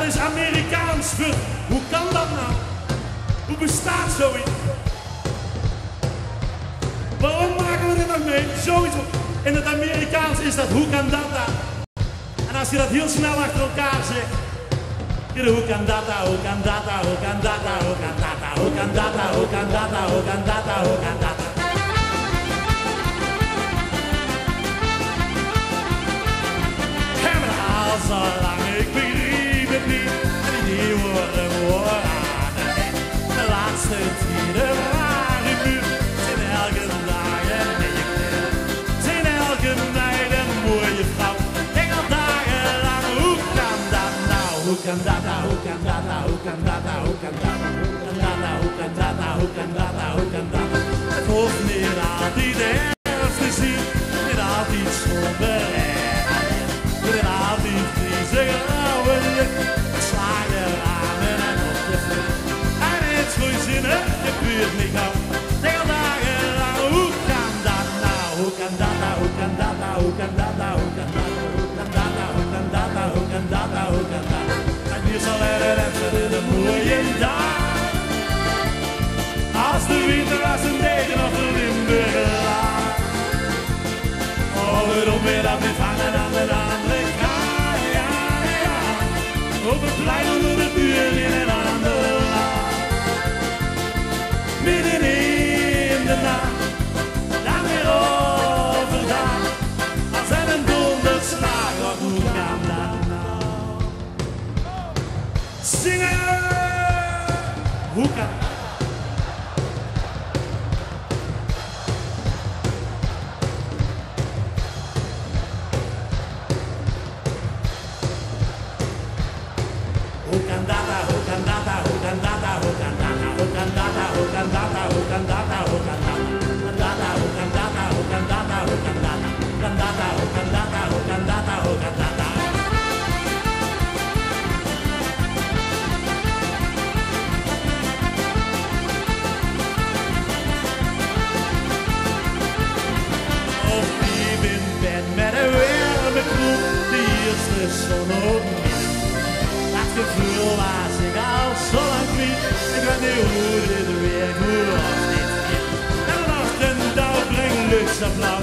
is Amerikaans voor. Hoe kan dat nou? Hoe bestaat zoiets? Waarom maken we dit nog mee? Zoiets. In het Amerikaans is dat hoe kan dat dan? En als je dat heel snel achter elkaar zegt. Hoe kan dat dan? Hoe kan dat dan? Hoe kan dat dan? Hoe kan dat dan? Hoe kan dat dan? Hoe kan dat dan? Hoe kan dat dan? Hoe kan dat dan? En al zo lang ik begreep het niet. En die woorden de laatste tijden waren buurt. Zijn elke dag een beetje. Zijn elke nacht een mooie vrouw. Ik al dagenlang, hoe kan dat nou? Hoe kan dat nou? Hoe kan dat nou? Hoe kan dat nou? Hoe kan dat nou? Hoe kan dat nou? Hoe kan dat nou? Hoe kan dat nou? Het hoeft niet altijd erg te zien. Niet altijd somber en niet altijd vieze grauwe lucht. Sla je ramen en op je vlucht. En het goeie het gebeurt niet gauw. Zeg al dagenlang, hoe kan dat nou? Hoe kan dat nou? Hoe kan dat nou? Hoe kan dat nou? Hoe kan dat nou? Hoe kan dat nou? Hoe kan dat nou? Hoe kan dat nou? Hoe kan dat nou? En hier zal er even in een mooie dag. Als de winter was een degen of een Limburgelaar. Oh, waarom weer dat niet vangen aan de andere kant? Ja, ja. Op het plein onder de buur in een andere laag. Midden in de nacht, dan weer overdag. Als er een donderslag, oh, hoe kan dat nou? Zingen! Hoe kan dat? Hoe kan dat nou? Hoe kan dat nou? Hoe kan dat nou? Hoe kan dat nou? Hoe kan dat nou? Hoe kan dat nou? Hoe kan dat nou? Hoe kan dat nou? Hoe kan dat nou? Hoe kan dat nou? Hoe kan dat nou? Hoe kan dat nou? Hoe kan dat nou? Hoe kan dat nou? Hoe kan dat nou? Of lief in bed met een warme kroeg, de eerste zon op midden. Dat gevoel was ik al zo lang kwijt. Ik weet niet hoe dit werkt, hoe was dit hier. En nacht en dauw brengt lucht en blauw.